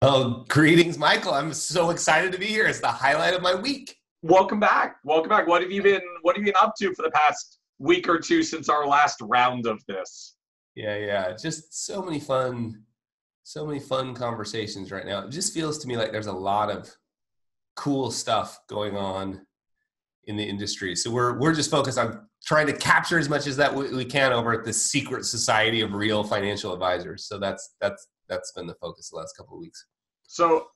Oh, greetings, Michael. I'm so excited to be here. It's the highlight of my week. Welcome back. Welcome back. What have you been up to for the past week or two since our last round of this? Yeah. Just so many fun conversations right now. It just feels to me like there's a lot of cool stuff going on in the industry. So we're just focused on trying to capture as much as that we can over at the secret society of real financial advisors. So that's been the focus the last couple of weeks. So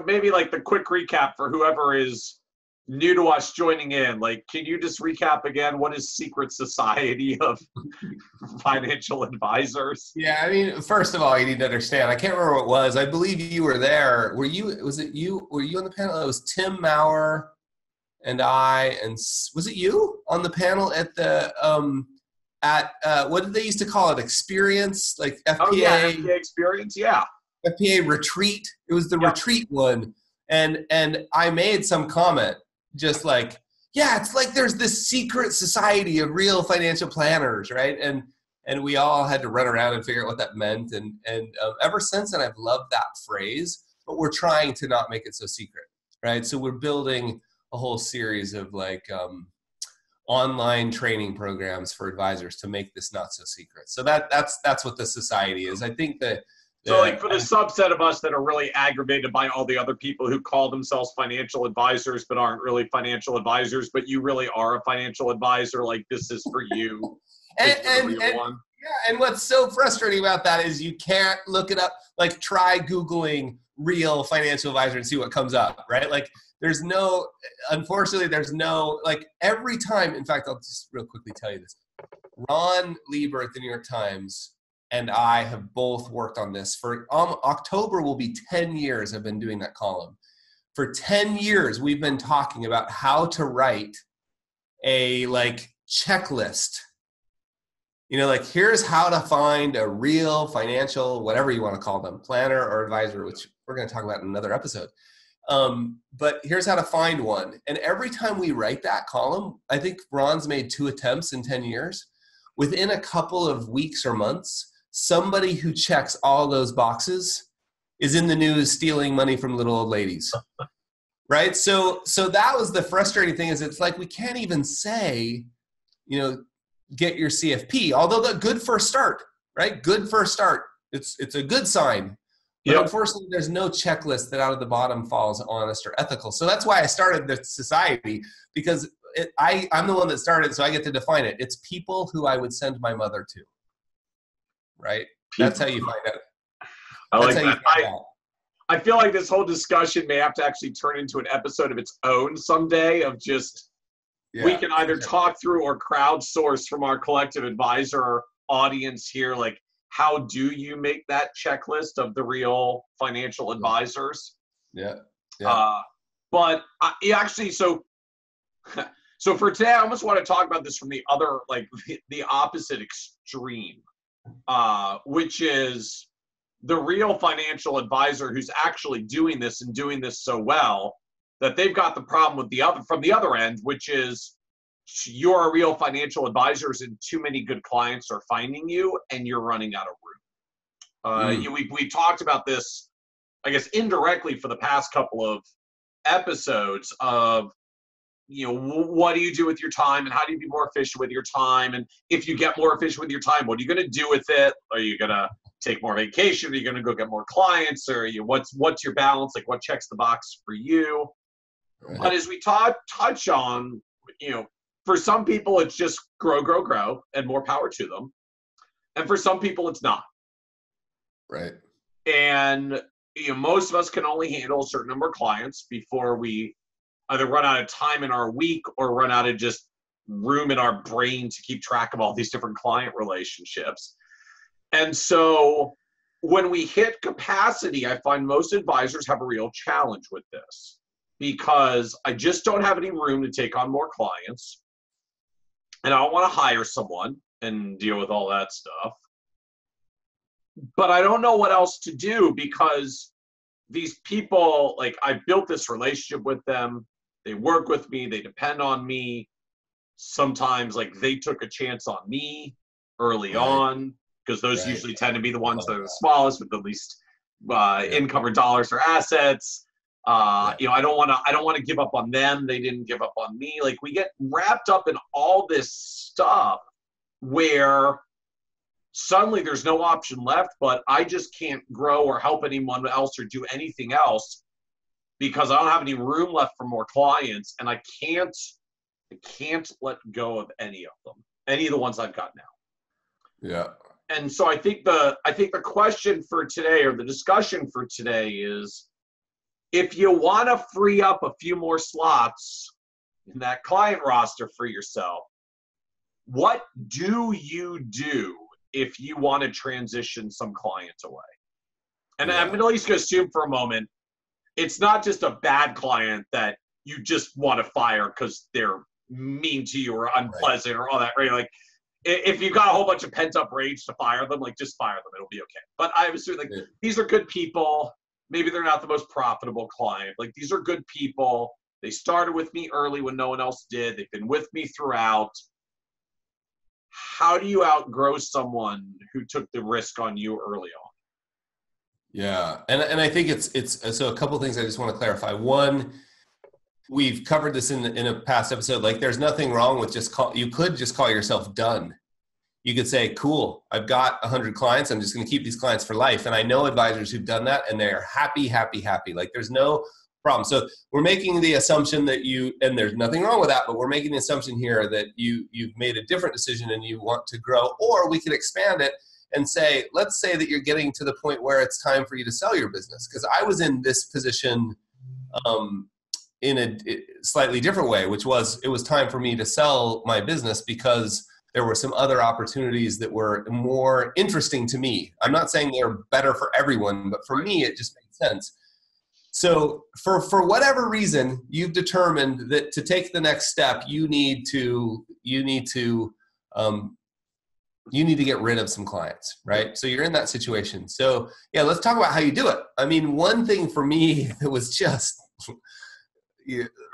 maybe like the quick recap for whoever is new to us joining in. Like, can you just recap again? What is Secret Society of Financial Advisors? Yeah, I mean, first of all, you need to understand. I can't remember what it was. I believe you were there. Were you? Was it you? Were you on the panel? It was Tim Maurer and I, and was it you on the panel at the what did they used to call it? Experience, like Oh yeah, FPA, FPA experience. Yeah. FPA retreat. It was the Yep. retreat one, and I made some comment just like, yeah, it's like there's this secret society of real financial planners, right? And we all had to run around and figure out what that meant, and ever since then I've loved that phrase. But we're trying to not make it so secret, right? So we're building a whole series of like online training programs for advisors to make this not so secret. So that's what the society is. I think that So, like, for the subset of us that are really aggravated by all the other people who call themselves financial advisors but aren't really financial advisors, but you really are a financial advisor, like, this is for you. This is the real one. Yeah, and what's so frustrating about that is you can't look it up. Like, try Googling real financial advisor and see what comes up, right? Like, unfortunately, there's no, like, every time, in fact, I'll just real quickly tell you this. Ron Lieber at the New York Times and I have both worked on this for October will be 10 years I've been doing that column. For 10 years, we've been talking about how to write a like checklist. You know, like here's how to find a real financial, whatever you want to call them, planner or advisor, which we're going to talk about in another episode. But here's how to find one. And every time we write that column, I think Ron's made 2 attempts in 10 years. Within a couple of weeks or months, somebody who checks all those boxes is in the news stealing money from little old ladies, right? So that was the frustrating thing, is it's like we can't even say, you know, get your CFP, although the good first start, right? Good first start. It's a good sign. But Yep. unfortunately, there's no checklist that out of the bottom falls honest or ethical. So that's why I started the society, because I'm the one that started, so I get to define it. It's people who I would send my mother to. Right? That's how you find out. I That's like how you that. find out. I feel like this whole discussion may have to actually turn into an episode of its own someday of just, we can either talk through or crowdsource from our collective advisor audience here, like, how do you make that checklist of the real financial advisors? Yeah. But actually, so for today, I almost want to talk about this from the other, like the opposite extreme, which is the real financial advisor who's actually doing this and doing this so well that they've got the problem with from the other end, which is you're a real financial advisors and too many good clients are finding you and you're running out of room. We talked about this, I guess, indirectly for the past couple of episodes of, you know, what do you do with your time and how do you be more efficient with your time? And if you get more efficient with your time, what are you going to do with it? Are you going to take more vacation? Are you going to go get more clients? Or what's your balance? Like, what checks the box for you? Right. But as we touch on, you know, for some people, it's just grow, and more power to them. And for some people, it's not. Right. And, you know, most of us can only handle a certain number of clients before we either run out of time in our week or run out of just room in our brain to keep track of all these different client relationships. And so when we hit capacity, I find most advisors have a real challenge with this because I just don't have any room to take on more clients. And I don't want to hire someone and deal with all that stuff. But I don't know what else to do because these people, like, I built this relationship with them. They work with me. They depend on me. Sometimes, like, they took a chance on me early on because those usually tend to be the ones that are the smallest with the least income or dollars or assets. You know, I don't want to give up on them. They didn't give up on me. Like, we get wrapped up in all this stuff where suddenly there's no option left, but I just can't grow or help anyone else or do anything else because I don't have any room left for more clients, and I can't let go of any of them, any of the ones I've got now. Yeah. And so I think the question for today, or the discussion for today, is if you want to free up a few more slots in that client roster for yourself, what do you do if you want to transition some clients away? And I'm going to at least assume for a moment, it's not just a bad client that you just want to fire because they're mean to you or unpleasant or all that, right? Like, if you got a whole bunch of pent-up rage to fire them, like, just fire them. It'll be okay. But I was like, these are good people. Maybe they're not the most profitable client. Like, these are good people. They started with me early when no one else did. They've been with me throughout. How do you outgrow someone who took the risk on you early on? Yeah. And I think it's so a couple of things I just want to clarify. One, we've covered this in a past episode. Like, there's nothing wrong with you could just call yourself done. You could say, cool, I've got 100 clients. I'm just going to keep these clients for life. And I know advisors who've done that, and they're happy, happy, happy. Like, there's no problem. So we're making the assumption that and there's nothing wrong with that, but we're making the assumption here that you've made a different decision and you want to grow. Or we could expand it and say, let's say that you're getting to the point where it's time for you to sell your business. Because I was in this position in a slightly different way, which was, it was time for me to sell my business because there were some other opportunities that were more interesting to me. I'm not saying they're better for everyone, but for me, it just made sense. So for whatever reason, you've determined that to take the next step, you need to get rid of some clients, right? So you're in that situation. So yeah, let's talk about how you do it. I mean, one thing for me that was just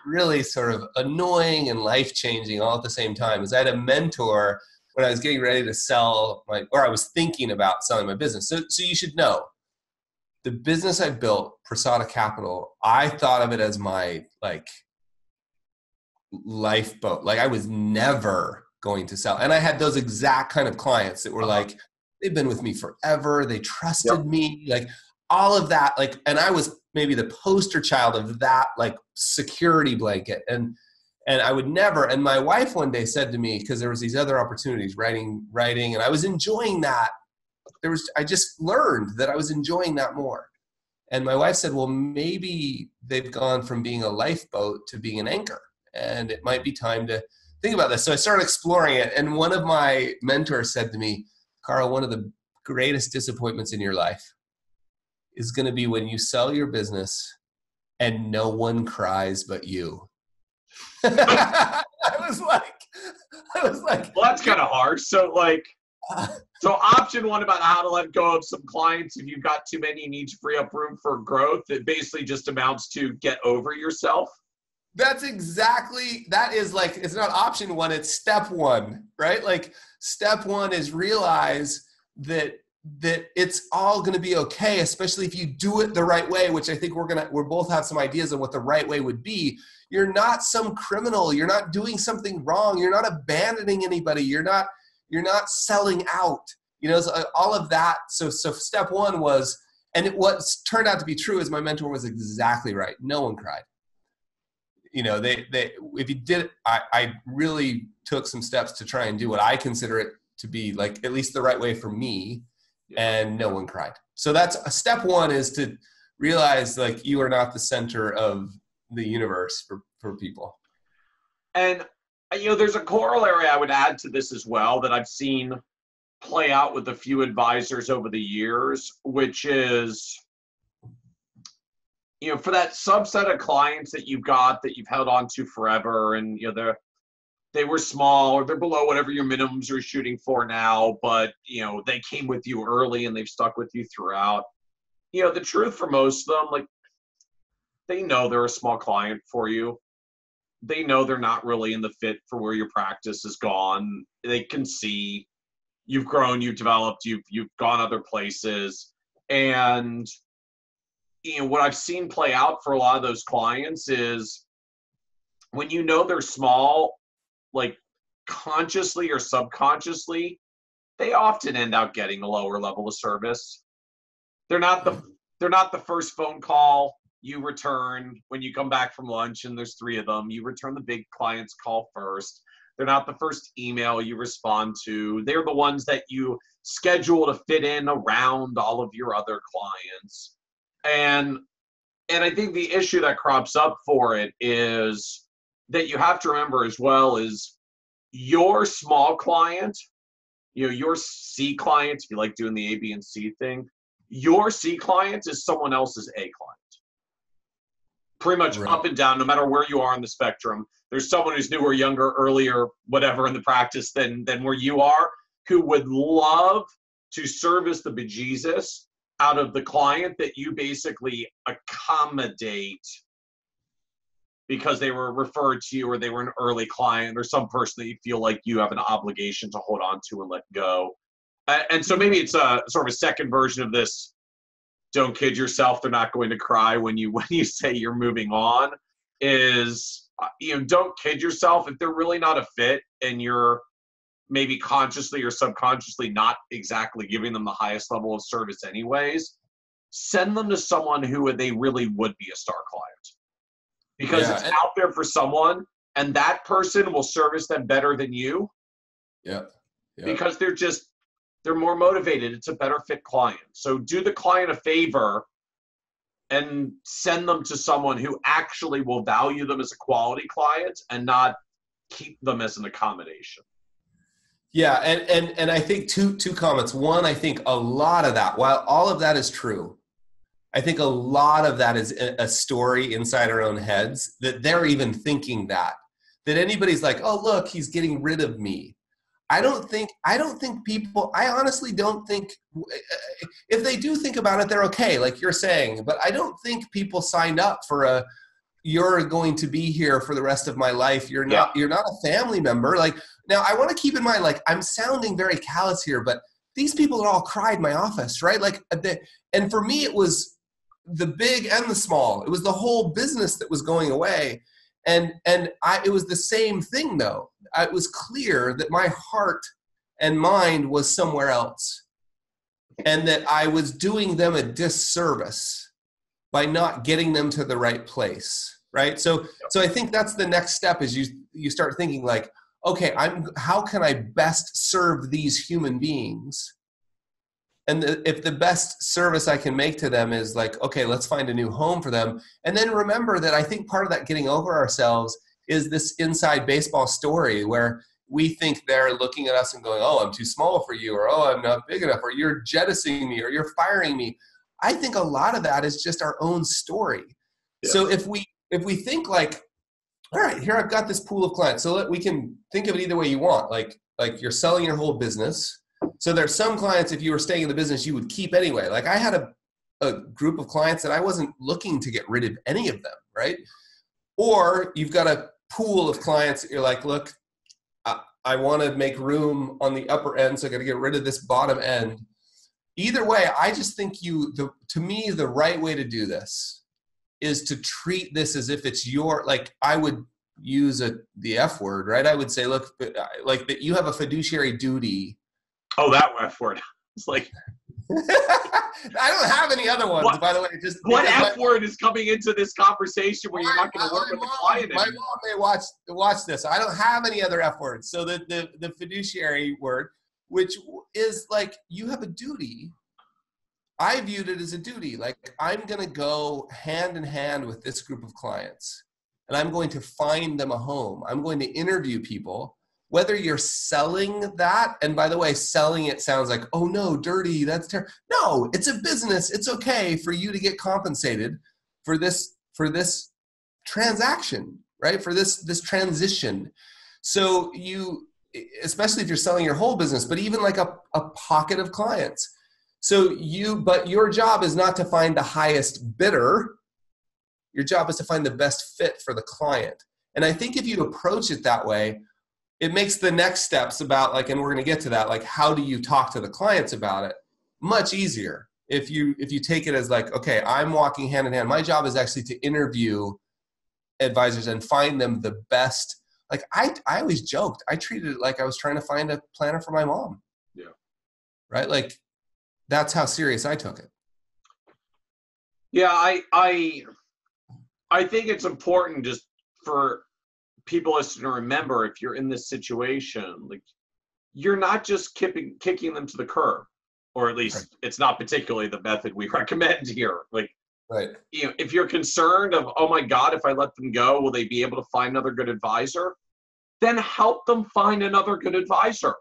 really sort of annoying and life-changing all at the same time is I had a mentor when I was getting ready to sell or I was thinking about selling my business. So you should know, the business I built, Prasada Capital, I thought of it as my lifeboat. Like, I was never going to sell. And I had those exact kind of clients that were like, they've been with me forever. They trusted me, like all of that. Like, and I was maybe the poster child of that, like, security blanket. And I would never, and my wife one day said to me, because there was these other opportunities, writing, and I was enjoying that. I just learned that I was enjoying that more. And my wife said, well, maybe they've gone from being a lifeboat to being an anchor, and it might be time to think about this. So I started exploring it. And one of my mentors said to me, Carl, one of the greatest disappointments in your life is going to be when you sell your business and no one cries but you. I was like, well, that's kind of harsh. So so option one about how to let go of some clients if you've got too many, you need to free up room for growth. It basically just amounts to get over yourself. That is like, it's not option one, it's step one, right? Like, step one is realize that it's all going to be okay, especially if you do it the right way, which I think we're both have some ideas of what the right way would be. You're not some criminal. You're not doing something wrong. You're not abandoning anybody. You're not selling out, so all of that. So step one was, and what turned out to be true is my mentor was exactly right. No one cried. If you did, I really took some steps to try and do what I consider it to be, like, at least the right way for me, and no one cried. So that's step one, is to realize, like, you are not the center of the universe for people. And, there's a corollary I would add to this as well that I've seen play out with a few advisors over the years, which is, for that subset of clients that you've got that you've held on to forever, and they were small or they're below whatever your minimums are shooting for now, but they came with you early and they've stuck with you throughout. The truth for most of them, like, they know they're a small client for you. They know they're not really in the fit for where your practice has gone. They can see you've grown, you've developed, you've gone other places, and what I've seen play out for a lot of those clients is when you know they're small, like consciously or subconsciously, they often end up getting a lower level of service. They're not the first phone call you return when you come back from lunch and there's 3 of them. You return the big client's call first. They're not the first email you respond to. They're the ones that you schedule to fit in around all of your other clients. And I think the issue that crops up for it is that you have to remember as well is your small client, your C client, if you like doing the A, B, and C thing, your C client is someone else's A client. Pretty much Right. Up and down, no matter where you are on the spectrum. There's someone who's newer, younger, earlier, whatever in the practice than where you are, who would love to service the bejesus out of the client that you basically accommodate because they were referred to you or they were an early client or some person that you feel like you have an obligation to hold on to and let go. And so maybe it's a sort of a second version of this. Don't kid yourself. They're not going to cry when you say you're moving on. Is don't kid yourself if they're really not a fit and you're maybe consciously or subconsciously not exactly giving them the highest level of service anyways. Send them to someone who they really would be a star client because it's out there for someone, and that person will service them better than you. Yeah. Because they're more motivated. It's a better fit client. So do the client a favor and send them to someone who actually will value them as a quality client and not keep them as an accommodation. Yeah, and I think two comments. One, I think a lot of that, while all of that is true, I think a lot of that is a story inside our own heads that they're even thinking that anybody's like, oh, look, he's getting rid of me. I honestly don't think, if they do think about it, they're okay, like you're saying, but I don't think people signed up for you're going to be here for the rest of my life. You're not a family member. Like, now I want to keep in mind, like, I'm sounding very callous here, but these people all cried in my office, right? Like, and for me, it was the big and the small. It was the whole business that was going away. And it was the same thing though. It was clear that my heart and mind was somewhere else and that I was doing them a disservice by not getting them to the right place. Right. So I think that's the next step is you start thinking like, okay, how can I best serve these human beings? And if the best service I can make to them is like, okay, let's find a new home for them. And then remember that I think part of that getting over ourselves is this inside baseball story where we think they're looking at us and going, oh, I'm too small for you, or oh, I'm not big enough, or you're jettisoning me, or you're firing me. I think a lot of that is just our own story. Yeah. So if we think like, all right, here I've got this pool of clients. So we can think of it either way you want. Like you're selling your whole business. So there's some clients, if you were staying in the business, you would keep anyway. Like I had a group of clients that I wasn't looking to get rid of any of them, right? Or you've got a pool of clients that you're like, look, I want to make room on the upper end, so I got to get rid of this bottom end. Either way, I just think to me, the right way to do this is to treat this as if it's like I would use the F word, right? I would say, look, like that you have a fiduciary duty. Oh, that F word. It's like I don't have any other ones, by the way. Just what F word is coming into this conversation where you're not going to work with the client anymore? My mom may watch this. I don't have any other F words. So the fiduciary word, which is like you have a duty. I viewed it as a duty. Like I'm going to go hand in hand with this group of clients, and I'm going to find them a home. I'm going to interview people. Whether you're selling that, and by the way, selling it sounds like, oh no, dirty, that's terrible. No, it's a business. It's okay for you to get compensated for this transaction, right? For this transition. So especially if you're selling your whole business, but even like a pocket of clients. But your job is not to find the highest bidder. Your job is to find the best fit for the client. And I think if you approach it that way, it makes the next steps about like, and we're going to get to that, like how do you talk to the clients about it, much easier, if you take it as like, okay, I'm walking hand in hand. My job is actually to interview advisors and find them the best. Like I always joked, I treated it like I was trying to find a planner for my mom. Yeah. Right. Like that's how serious I took it. Yeah. I think it's important just for people listening to remember, if you're in this situation, like you're not just kicking them to the curb, or at least it's not particularly the method we recommend here. Like, right. You know, if you're concerned of, oh my God, if I let them go, will they be able to find another good advisor? Then help them find another good advisor.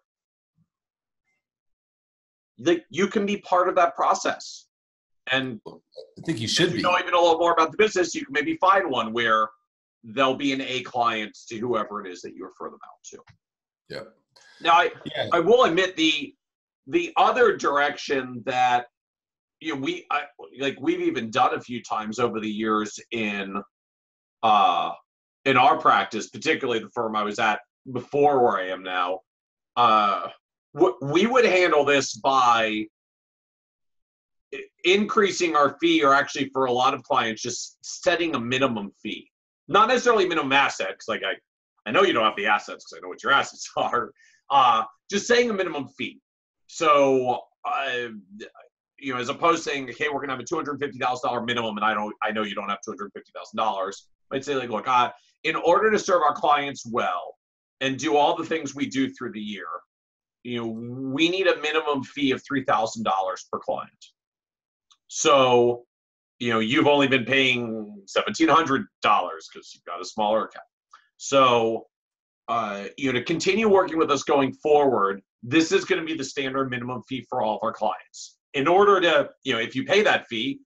Like, you can be part of that process. And I think you should be. If you know even a little more about the business, you can maybe find one where they'll be an A client to whoever it is that you refer them out to. Yeah. Now, I will admit the other direction that, you know, we've even done a few times over the years in our practice, particularly the firm I was at before where I am now. We would handle this by increasing our fee, or actually for a lot of clients, just setting a minimum fee. Not necessarily minimum asset, because like I know you don't have the assets because I know what your assets are. Just saying a minimum fee. So, you know, as opposed to saying, okay, we're going to have a $250,000 minimum, and I know you don't have $250,000. I'd say, like, look, in order to serve our clients well and do all the things we do through the year, you know, we need a minimum fee of $3,000 per client. So, you know, you've only been paying $1,700 because you've got a smaller account. So, you know, to continue working with us going forward, this is going to be the standard minimum fee for all of our clients. In order to, you know, if you pay that fee,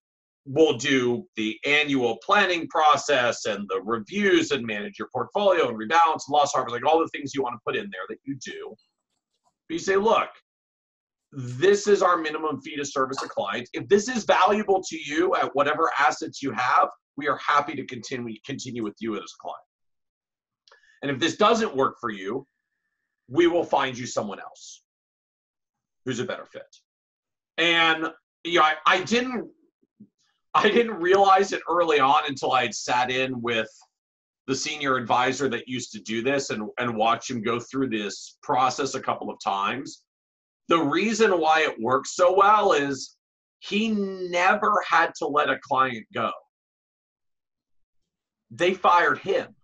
we'll do the annual planning process and the reviews and manage your portfolio and rebalance, loss harvest, like all the things you want to put in there that you do. But you say, look, this is our minimum fee to service a client. If this is valuable to you at whatever assets you have, we are happy to continue with you as a client. And if this doesn't work for you, we will find you someone else who's a better fit. And you know, I didn't realize it early on until I had sat in with the senior advisor that used to do this and watch him go through this process a couple of times. The reason why it works so well is he never had to let a client go. They fired him.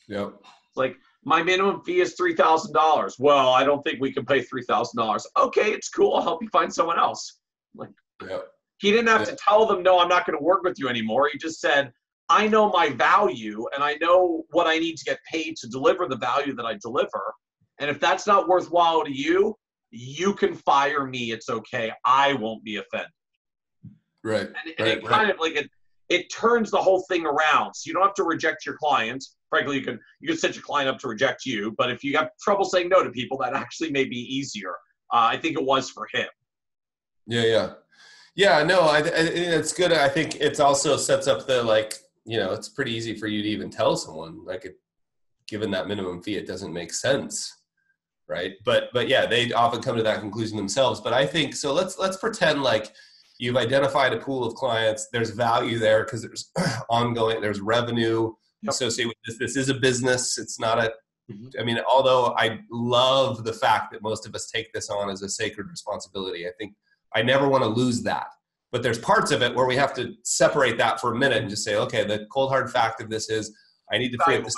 Yep. Like, my minimum fee is $3,000. Well, I don't think we can pay $3,000. Okay, it's cool. I'll help you find someone else. Like, yep. He didn't have to tell them, no, I'm not going to work with you anymore. He just said, I know my value and I know what I need to get paid to deliver the value that I deliver. And if that's not worthwhile to you, you can fire me. It's okay. I won't be offended. Right. And it kind of like it turns the whole thing around. So you don't have to reject your client. Frankly, you can set your client up to reject you. But if you have trouble saying no to people, that actually may be easier. I think it was for him. Yeah, no, I it's good. I think it also sets up the, like, you know, it's pretty easy for you to even tell someone, like, given that minimum fee, it doesn't make sense, right? But yeah, they often come to that conclusion themselves. But I think, so let's pretend like you've identified a pool of clients. There's value there because there's there's revenue associated with this. This is a business. It's not a, I mean, although I love the fact that most of us take this on as a sacred responsibility, I think I never want to lose that. But there's parts of it where we have to separate that for a minute and just say, okay, the cold hard fact of this is I need to free up this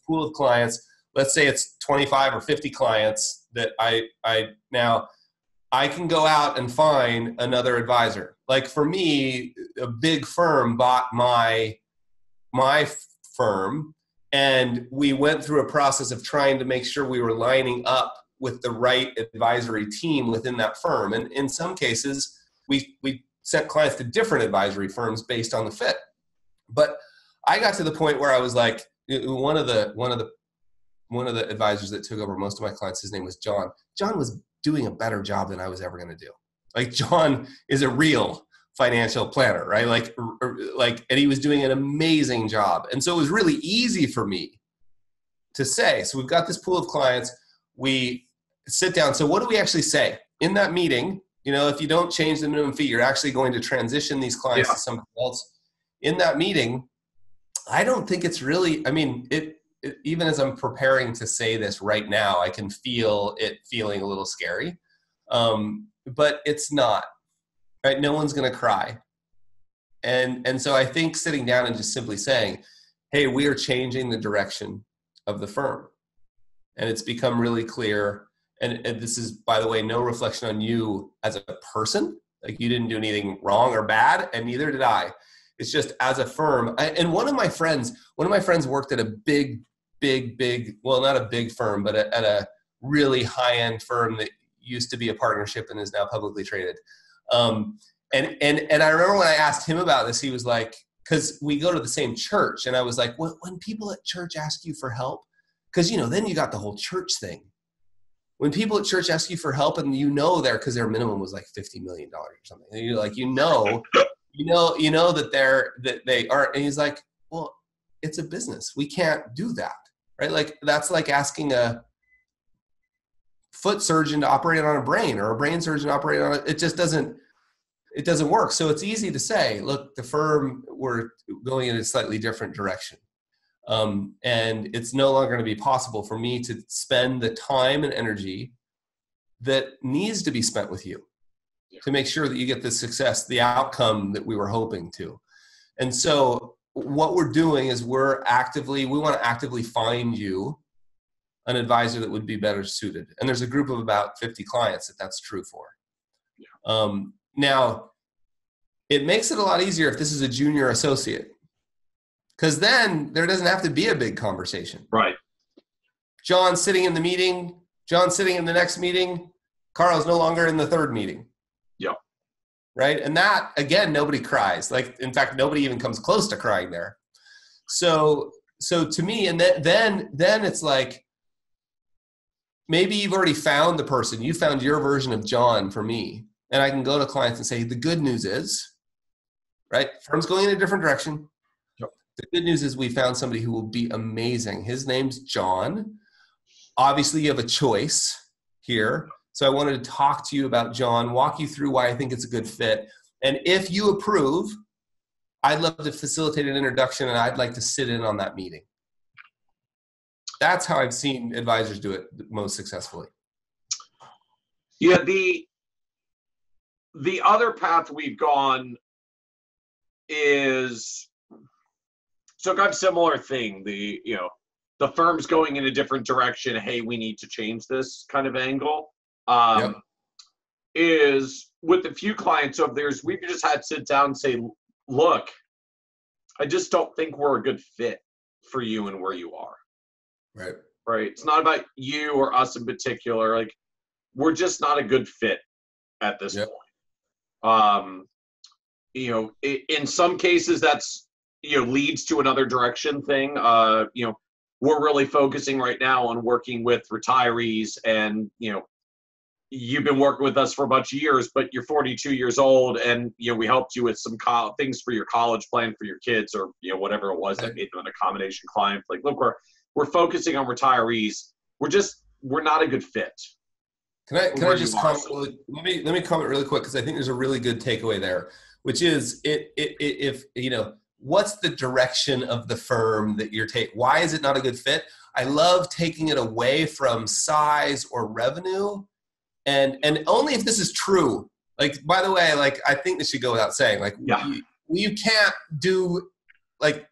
pool of clients. Let's say it's 25 or 50 clients that I can go out and find another advisor. Like for me, a big firm bought my firm, and we went through a process of trying to make sure we were lining up with the right advisory team within that firm. And in some cases, we sent clients to different advisory firms based on the fit. But I got to the point where I was like, one of the advisors that took over most of my clients, his name was John. John was doing a better job than I was ever going to do. Like, John is a real financial planner, right? Like, and he was doing an amazing job. And so it was really easy for me to say, so we've got this pool of clients, we sit down. So what do we actually say in that meeting? if you don't change the minimum fee, you're actually going to transition these clients to something else. In that meeting, I don't think it's really, even as I'm preparing to say this right now, I can feel it feeling a little scary. But it's not, right? No one's going to cry. And so I think sitting down and just simply saying, hey, we are changing the direction of the firm. And it's become really clear. And this is, by the way, no reflection on you as a person. Like, you didn't do anything wrong or bad, and neither did I. It's just as a firm. And one of my friends worked at a big, well, not a big firm, but at a really high-end firm that used to be a partnership and is now publicly traded. And I remember when I asked him about this, he was like, because we go to the same church, and I was like, when people at church ask you for help, because then you got the whole church thing. When people at church ask you for help, and because their minimum was like $50 million or something, and you're like, that they aren't. And he's like, well, it's a business. We can't do that, right? Like, that's like asking a foot surgeon to operate on a brain, or a brain surgeon to operate on it. It just doesn't work. So it's easy to say, look, the firm, we're going in a slightly different direction. And it's no longer going to be possible for me to spend the time and energy that needs to be spent with you to make sure that you get the success, the outcome that we were hoping to. And so what we're doing is we want to actively find you an advisor that would be better suited. And there's a group of about 50 clients that's true for. Now, it makes it a lot easier if this is a junior associate, because then there doesn't have to be a big conversation. Right. John's sitting in the meeting. John's sitting in the next meeting. Carl's no longer in the third meeting. Yeah. Right. And that, again, nobody cries. Like, in fact, nobody even comes close to crying there. So to me, and then it's like, maybe you've already found the person. You found your version of John for me. And I can go to clients and say, the good news is, right, firm's going in a different direction. Yep. The good news is we found somebody who will be amazing. His name's John. Obviously, you have a choice here. So I wanted to talk to you about John, walk you through why I think it's a good fit. And if you approve, I'd love to facilitate an introduction, and I'd like to sit in on that meeting. That's how I've seen advisors do it most successfully. Yeah, the other path we've gone is, so kind of similar thing. The firm's going in a different direction. Hey, we need to change this kind of angle. Is with a few clients of theirs, we've just had to sit down and say, look, I just don't think we're a good fit for you and where you are. Right. Right. It's not about you or us in particular. Like, we're just not a good fit at this point. In some cases that's, leads to another direction thing. We're really focusing right now on working with retirees, and, you've been working with us for a bunch of years, but you're 42 years old, and, we helped you with some things for your college plan for your kids, or, whatever it was that made them an accommodation client. Like, look, we're focusing on retirees. We're not a good fit. Can I just comment? Let me comment really quick, because I think there's a really good takeaway there, which is if what's the direction of the firm that you're taking? Why is it not a good fit? I love taking it away from size or revenue, and only if this is true. Like, by the way, like, I think this should go without saying. Like, you can't do, like,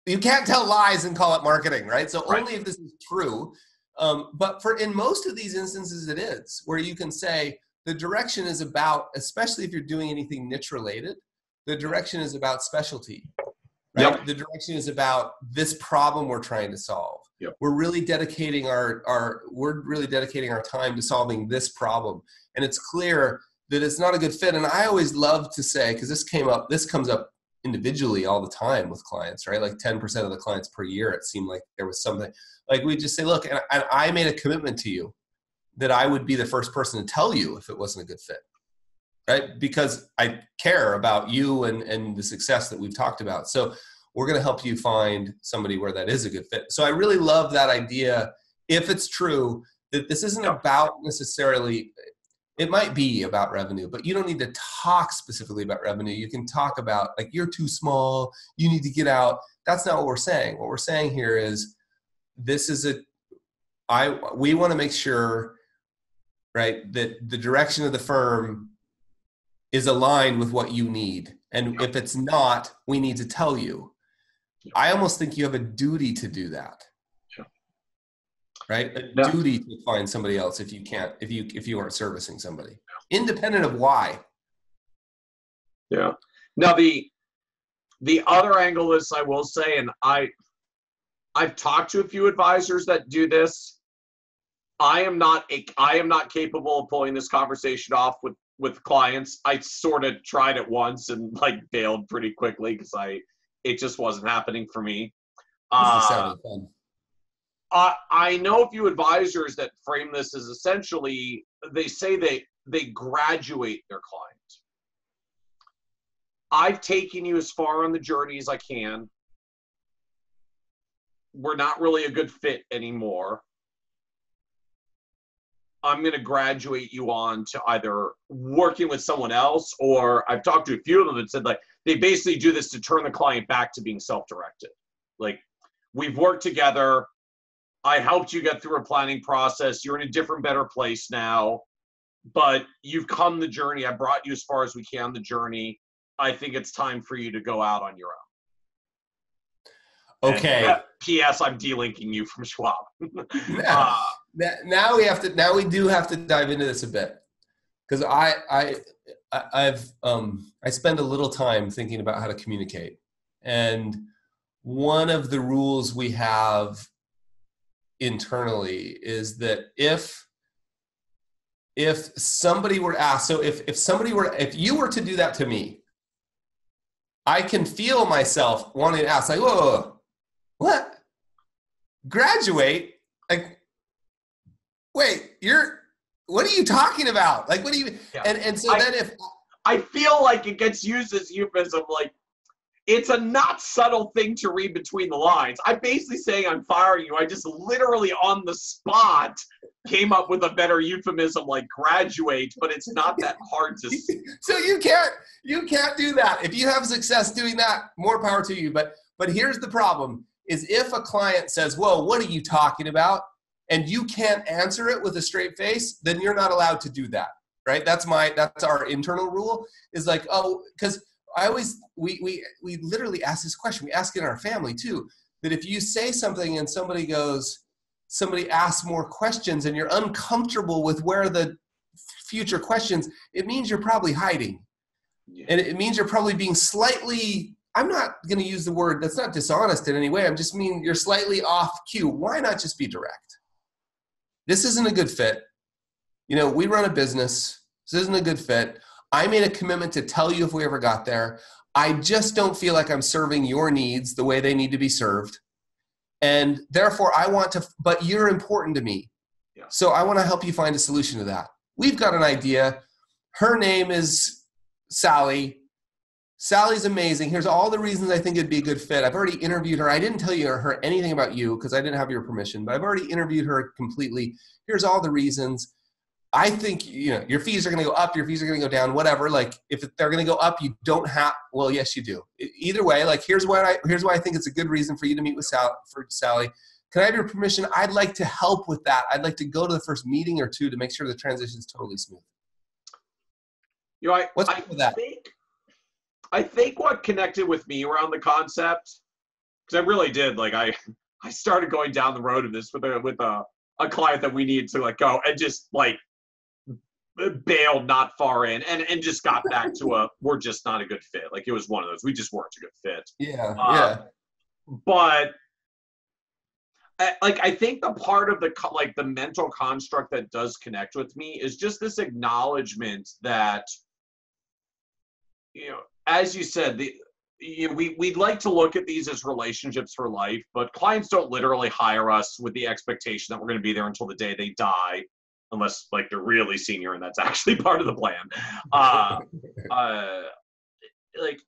you can't tell lies and call it marketing, right? So only if this is true. But in most of these instances, it is, where you can say the direction is about, especially if you're doing anything niche related, the direction is about specialty, right? Yep. The direction is about this problem we're trying to solve. Yep. We're really dedicating our time to solving this problem. And it's clear that it's not a good fit. And I always love to say, because this comes up individually all the time with clients, right? Like 10% of the clients per year, it seemed like there was something. Like, we just say, look, and I made a commitment to you that I would be the first person to tell you if it wasn't a good fit, right? Because I care about you and the success that we've talked about. So we're going to help you find somebody where that is a good fit. So I really love that idea, if it's true, that this isn't about necessarily, It might be about revenue, but you don't need to talk specifically about revenue. You can talk about like, you're too small, you need to get out. That's not what we're saying. What we're saying here is we want to make sure, right, that the direction of the firm is aligned with what you need. And if it's not, we need to tell you. I almost think you have a duty to do that. Right? A duty to find somebody else if you aren't servicing somebody, independent of why. Yeah. Now the other angle is, I will say, and I've talked to a few advisors that do this. I am not capable of pulling this conversation off with clients. I sort of tried it once and like failed pretty quickly because it just wasn't happening for me. This is sounding fun. I know a few advisors that frame this as essentially, they say they graduate their client. I've taken you as far on the journey as I can. We're not really a good fit anymore. I'm going to graduate you on to either working with someone else, or I've talked to a few of them that said like they basically do this to turn the client back to being self-directed. Like, we've worked together. I helped you get through a planning process. You're in a different, better place now, but you've come the journey. I brought you as far as we can the journey. I think it's time for you to go out on your own. Okay. And, P.S. I'm delinking you from Schwab. Now we do have to dive into this a bit, because I spend a little time thinking about how to communicate, and one of the rules we have internally is that if somebody were asked, so if you were to do that to me, I can feel myself wanting to ask like, whoa, what? Graduate? Like, wait, what are you talking about? Like, what do you, Yeah. and so then if I feel like it gets used as euphemism, like, it's a not subtle thing to read between the lines. I'm basically saying I'm firing you. I just literally on the spot came up with a better euphemism like graduate, but it's not that hard to see. So you can't do that. If you have success doing that, more power to you. But here's the problem is if a client says, whoa, what are you talking about? And you can't answer it with a straight face, then you're not allowed to do that. Right? That's our internal rule is like, oh, because we literally ask this question. We ask it in our family too, that if you say something and somebody asks more questions and you're uncomfortable with where the future questions, it means you're probably hiding. Yeah. And it means you're probably being slightly, I'm not going to use the word, that's not dishonest in any way. I'm just mean you're slightly off cue. Why not just be direct? This isn't a good fit. We run a business. This isn't a good fit. I made a commitment to tell you if we ever got there. I just don't feel like I'm serving your needs the way they need to be served. And therefore but you're important to me. Yeah. So I want to help you find a solution to that. We've got an idea. Her name is Sally. Sally's amazing. Here's all the reasons I think it'd be a good fit. I've already interviewed her. I didn't tell her anything about you because I didn't have your permission, but I've already interviewed her completely. Here's all the reasons. I think, your fees are going to go up, your fees are going to go down, whatever. Like, if they're going to go up, you don't have, well, yes, you do. Either way, like, here's why I think it's a good reason for you to meet with Sally. Can I have your permission? I'd like to help with that. I'd like to go to the first meeting or two to make sure the transition is totally smooth. What's up with that? I think what connected with me around the concept, because I really did, like, I started going down the road of this with a client that we needed to let go and just like bailed not far in and just got back to we're just not a good fit. Like, it was one of those, we just weren't a good fit. Yeah. But I think the part of the mental construct that does connect with me is just this acknowledgement that, as you said, we'd like to look at these as relationships for life, but clients don't literally hire us with the expectation that we're going to be there until the day they die, unless like they're really senior and that's actually part of the plan. Like,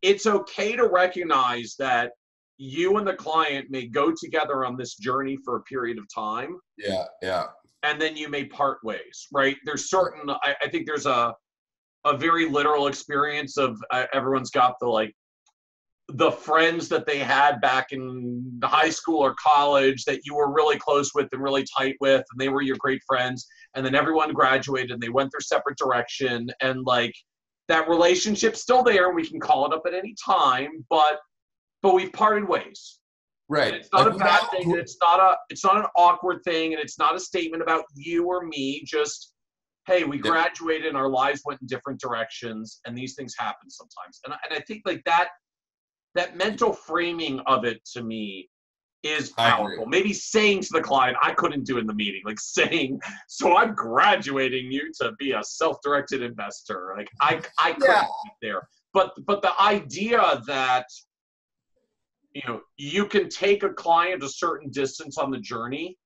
it's okay to recognize that you and the client may go together on this journey for a period of time. Yeah. and then you may part ways, right? There's certain, I think there's a very literal experience of everyone's got the friends that they had back in high school or college that you were really close with and really tight with, and they were your great friends. And then everyone graduated and they went their separate direction. And like that relationship's still there. We can call it up at any time, but we've parted ways. Right. And it's not a bad thing. And it's not an awkward thing. And it's not a statement about you or me. Just, hey, we graduated and our lives went in different directions, and these things happen sometimes. And I think like that mental framing of it to me is powerful. Maybe saying to the client, I couldn't do in the meeting, like saying, so I'm graduating you to be a self-directed investor. Like I couldn't get there. But the idea that, you know, you can take a client a certain distance on the journey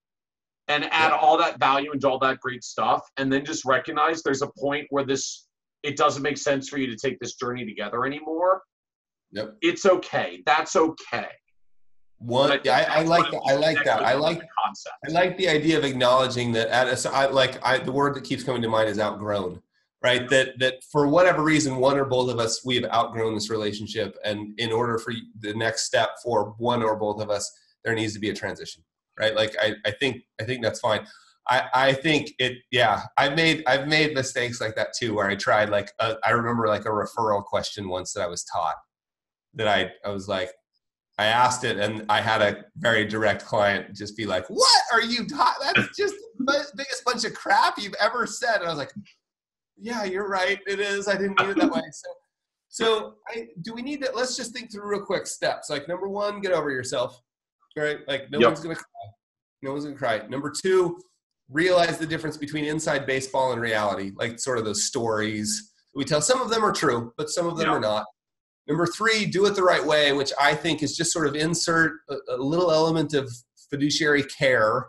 and add all that value and all that great stuff, and then just recognize there's a point where it doesn't make sense for you to take this journey together anymore. Yep. It's okay. That's okay. I like that. I like that. I like the concept. I like the idea of acknowledging that. The word that keeps coming to mind is outgrown, right? That for whatever reason, one or both of us, we have outgrown this relationship, and in order for the next step for one or both of us, there needs to be a transition, right? Like I think that's fine. I think it. Yeah, I've made mistakes like that too, where I tried I remember like a referral question once that I was taught. That I was like, I asked it, and I had a very direct client just be like, what are you talking? That's just the biggest bunch of crap you've ever said. And I was like, yeah, you're right. It is. I didn't mean it that way. So do we need to, let's just think through real quick steps. Like number one, get over yourself, right? Like no one's going to cry. No one's going to cry. Number two, realize the difference between inside baseball and reality. Like sort of those stories we tell. Some of them are true, but some of them are not. Number three, do it the right way, which I think is just sort of insert a little element of fiduciary care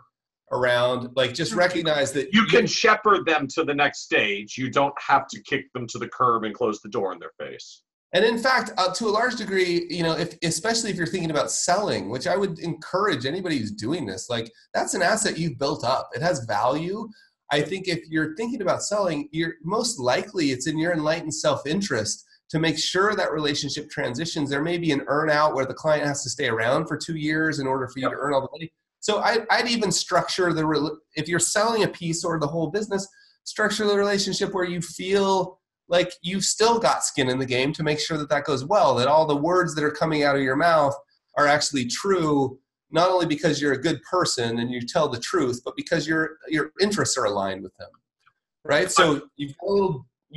around, like just recognize that you can shepherd them to the next stage. You don't have to kick them to the curb and close the door in their face. And in fact, to a large degree, you know, especially if you're thinking about selling, which I would encourage anybody who's doing this, like that's an asset you've built up. It has value. I think if you're thinking about selling, you're most likely it's in your enlightened self-interest to make sure that relationship transitions. There may be an earn out where the client has to stay around for 2 years in order for you to earn all the money. So I'd even structure if you're selling a piece or the whole business, structure the relationship where you feel like you've still got skin in the game to make sure that goes well, that all the words that are coming out of your mouth are actually true, not only because you're a good person and you tell the truth, but because your interests are aligned with them, right? So you've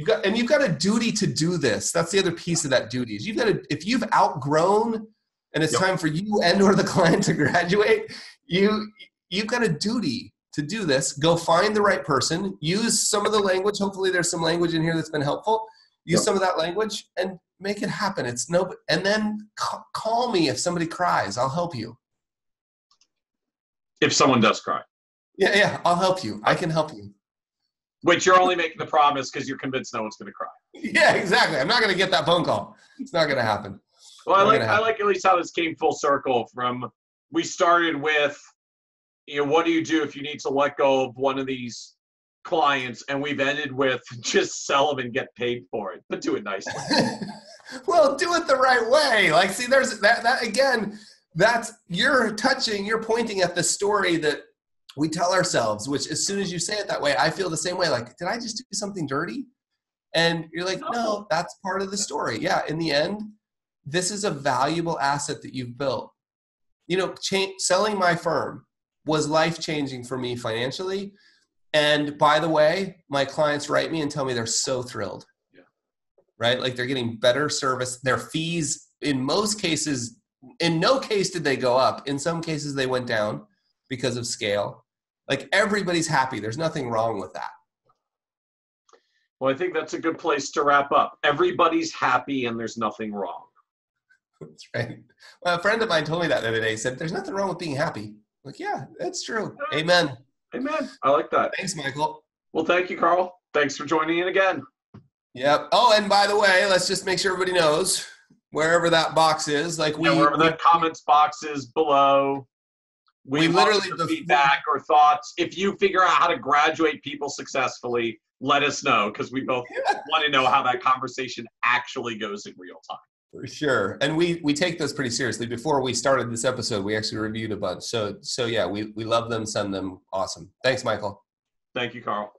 got a duty to do this. That's the other piece of that duty is if you've outgrown and it's time for you and or the client to graduate, you've got a duty to do this. Go find the right person, use some of the language. Hopefully there's some language in here that's been helpful. Use some of that language and make it happen. And then call me if somebody cries. I'll help you. If someone does cry. Yeah, I'll help you. I can help you. Which you're only making the promise because you're convinced no one's going to cry. Yeah, exactly. I'm not going to get that phone call. It's not going to happen. Well, I like at least how this came full circle from, we started with, you know, what do you do if you need to let go of one of these clients? And we've ended with just sell them and get paid for it, but do it nicely. Well, do it the right way. Like, see, there's that again, you're pointing at the story that we tell ourselves, which as soon as you say it that way, I feel the same way. Like, did I just do something dirty? And you're like, no, that's part of the story. Yeah, in the end, this is a valuable asset that you've built. You know, selling my firm was life-changing for me financially. And by the way, my clients write me and tell me they're so thrilled. Yeah. Right? Like they're getting better service. Their fees, in most cases, in no case did they go up. In some cases, they went down because of scale. Like everybody's happy. There's nothing wrong with that. Well, I think that's a good place to wrap up. Everybody's happy and there's nothing wrong. That's right. Well, a friend of mine told me that the other day. He said, there's nothing wrong with being happy. I'm like, yeah, that's true. Amen. Amen. I like that. Thanks, Michael. Well, thank you, Carl. Thanks for joining in again. Yep. Oh, and by the way, let's just make sure everybody knows wherever that box is. Like wherever the comments box is below. We literally love your feedback or thoughts. If you figure out how to graduate people successfully, let us know, because we both want to know how that conversation actually goes in real time. For sure. And we take those pretty seriously. Before we started this episode, we actually reviewed a bunch. So yeah, we love them, send them. Awesome. Thanks, Michael. Thank you, Carl.